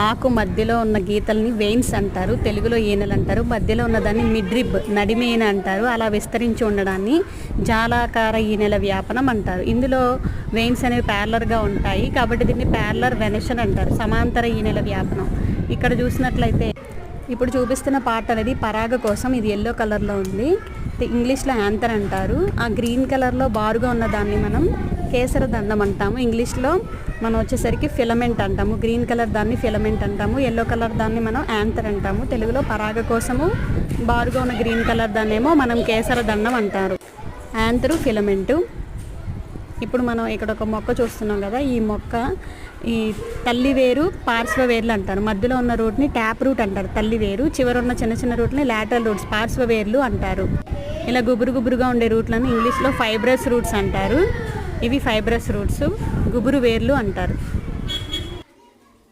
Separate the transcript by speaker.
Speaker 1: ఆకు మధ్యలో ఉన్న గీతల్ని వెయిన్స్ అంటారు, తెలుగులో ఈనెలు అంటారు. మధ్యలో ఉన్నదాన్ని మిడ్రిబ్ నడిమీన అంటారు. అలా విస్తరించి ఉండడాన్ని జాలాకార ఈనెల వ్యాపనం అంటారు. ఇందులో వెయిన్స్ అనేవి ప్యారలర్గా ఉంటాయి కాబట్టి దీన్ని ప్యారలర్ వెనెషన్ అంటారు, సమాంతర ఈనెల వ్యాపనం. ఇక్కడ చూసినట్లయితే ఇప్పుడు చూపిస్తున్న పార్ట్ అనేది పరాగ కోసం. ఇది ఎల్లో కలర్లో ఉంది, ఇంగ్లీష్లో యాంథర్ అంటారు. ఆ గ్రీన్ కలర్లో బారుగా ఉన్న దాన్ని మనం కేసర దండం అంటాము. ఇంగ్లీష్లో మనం వచ్చేసరికి ఫిలమెంట్ అంటాము. గ్రీన్ కలర్ దాన్ని ఫిలమెంట్ అంటాము, ఎల్లో కలర్ దాన్ని మనం యాంథర్ అంటాము. తెలుగులో పరాగ కోసము బారుగా ఉన్న గ్రీన్ కలర్ దాన్ని ఏమో మనం కేసర దండం అంటారు, యాంథరు ఫిలమెంటు. ఇప్పుడు మనం ఇక్కడ ఒక మొక్క చూస్తున్నాం కదా, ఈ మొక్క ఈ తల్లి వేరు పార్శ్వ వేర్లు అంటారు. మధ్యలో ఉన్న రూట్ని ట్యాప్ రూట్ అంటారు తల్లి వేరు, చివర ఉన్న చిన్న చిన్న రూట్ని లాటరల్ రూట్స్ పార్శ్వ వేర్లు అంటారు. ఇలా గుబురుగా ఉండే రూట్లను ఇంగ్లీష్లో ఫైబ్రస్ రూట్స్ అంటారు. ఇవి ఫైబ్రస్ రూట్స్, గుబురు వేర్లు అంటారు.